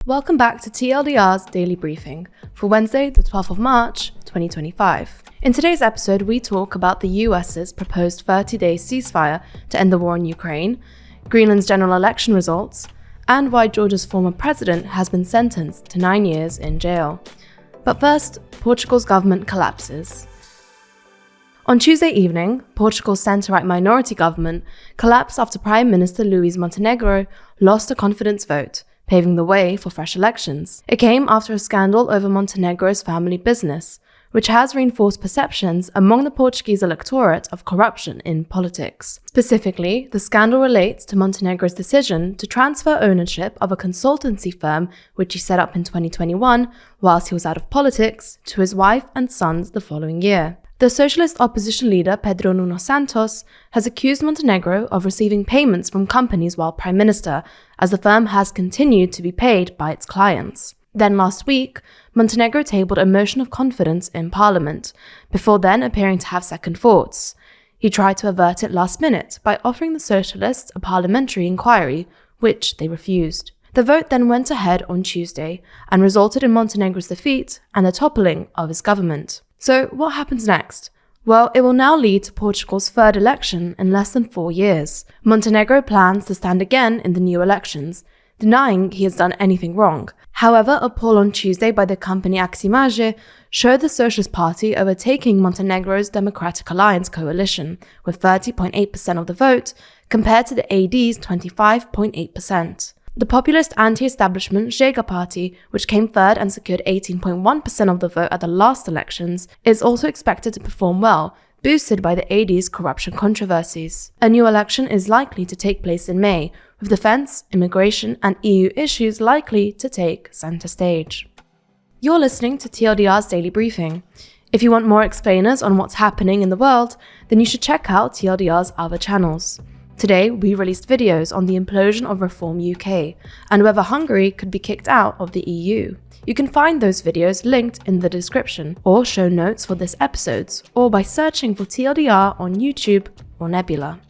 Welcome back to TLDR's Daily Briefing for Wednesday, the 12th of March, 2025. In today's episode, we talk about the US's proposed 30-day ceasefire to end the war in Ukraine, Greenland's general election results, and why Georgia's former president has been sentenced to 9 years in jail. But first, Portugal's government collapses. On Tuesday evening, Portugal's centre-right minority government collapsed after Prime Minister Luís Montenegro lost a confidence vote, paving the way for fresh elections. It came after a scandal over Montenegro's family business, which has reinforced perceptions among the Portuguese electorate of corruption in politics. Specifically, the scandal relates to Montenegro's decision to transfer ownership of a consultancy firm which he set up in 2021 whilst he was out of politics to his wife and sons the following year. The socialist opposition leader Pedro Nuno Santos has accused Montenegro of receiving payments from companies while Prime Minister, as the firm has continued to be paid by its clients. Then last week, Montenegro tabled a motion of confidence in Parliament, before then appearing to have second thoughts. He tried to avert it last minute by offering the socialists a parliamentary inquiry, which they refused. The vote then went ahead on Tuesday and resulted in Montenegro's defeat and the toppling of his government. So what happens next? Well, it will now lead to Portugal's third election in less than 4 years. Montenegro plans to stand again in the new elections, denying he has done anything wrong. However, a poll on Tuesday by the company Aximage showed the Socialist Party overtaking Montenegro's Democratic Alliance coalition with 30.8% of the vote compared to the AD's 25.8%. The populist anti-establishment Chega party, which came third and secured 18.1% of the vote at the last elections, is also expected to perform well, boosted by the AD's corruption controversies. A new election is likely to take place in May, with defence, immigration and EU issues likely to take centre stage. You're listening to TLDR's Daily Briefing. If you want more explainers on what's happening in the world, then you should check out TLDR's other channels. Today, we released videos on the implosion of Reform UK and whether Hungary could be kicked out of the EU. You can find those videos linked in the description or show notes for this episodes or by searching for TLDR on YouTube or Nebula.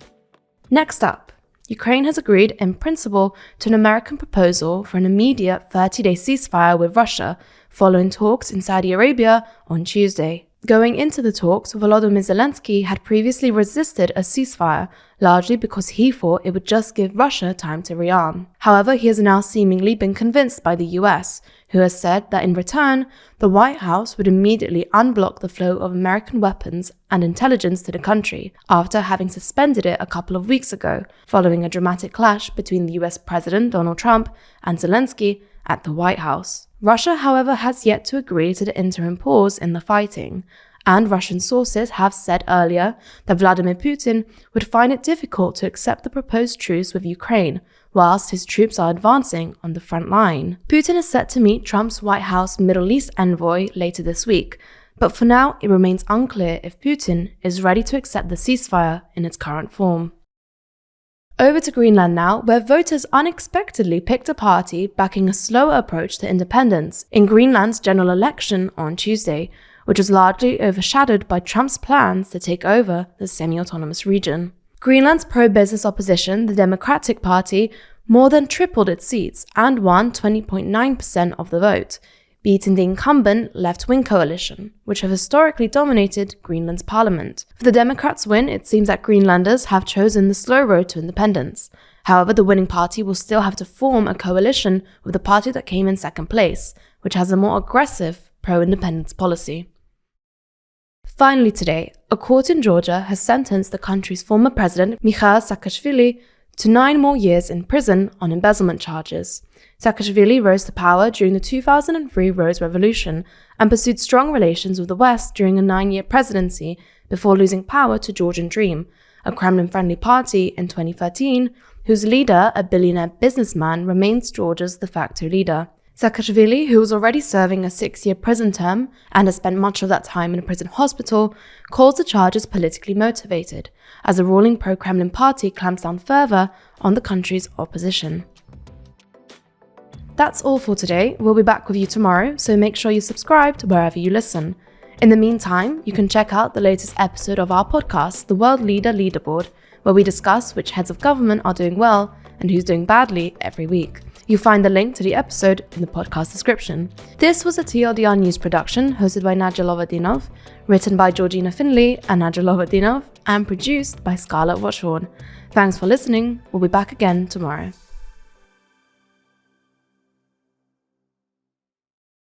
Next up, Ukraine has agreed in principle to an American proposal for an immediate 30-day ceasefire with Russia following talks in Saudi Arabia on Tuesday. Going into the talks, Volodymyr Zelensky had previously resisted a ceasefire, largely because he thought it would just give Russia time to rearm. However, he has now seemingly been convinced by the US, who has said that in return, the White House would immediately unblock the flow of American weapons and intelligence to the country, after having suspended it a couple of weeks ago, following a dramatic clash between the US President Donald Trump and Zelensky at the White House. Russia, however, has yet to agree to the interim pause in the fighting, and Russian sources have said earlier that Vladimir Putin would find it difficult to accept the proposed truce with Ukraine, whilst his troops are advancing on the front line. Putin is set to meet Trump's White House Middle East envoy later this week, but for now it remains unclear if Putin is ready to accept the ceasefire in its current form. Over to Greenland now, where voters unexpectedly picked a party backing a slower approach to independence in Greenland's general election on Tuesday, which was largely overshadowed by Trump's plans to take over the semi-autonomous region. Greenland's pro-business opposition, the Democratic Party, more than tripled its seats and won 20.9% of the vote, beating the incumbent left-wing coalition, which have historically dominated Greenland's parliament. For the Democrats' win, it seems that Greenlanders have chosen the slow road to independence. However, the winning party will still have to form a coalition with the party that came in second place, which has a more aggressive pro-independence policy. Finally today, a court in Georgia has sentenced the country's former president, Mikhail Saakashvili, to 9 more years in prison on embezzlement charges. Saakashvili rose to power during the 2003 Rose Revolution and pursued strong relations with the West during a 9-year presidency before losing power to Georgian Dream, a Kremlin-friendly party in 2013, whose leader, a billionaire businessman, remains Georgia's de facto leader. Saakashvili, who was already serving a 6-year prison term and has spent much of that time in a prison hospital, calls the charges politically motivated, as the ruling pro-Kremlin party clamps down further on the country's opposition. That's all for today. We'll be back with you tomorrow, so make sure you subscribe to wherever you listen. In the meantime, you can check out the latest episode of our podcast, The World Leader Leaderboard, where we discuss which heads of government are doing well and who's doing badly every week. You'll find the link to the episode in the podcast description. This was a TLDR news production hosted by Nadja Lovadinov, written by Georgina Findlay and Nadja Lovadinov, and produced by Scarlett Watchorn. Thanks for listening. We'll be back again tomorrow.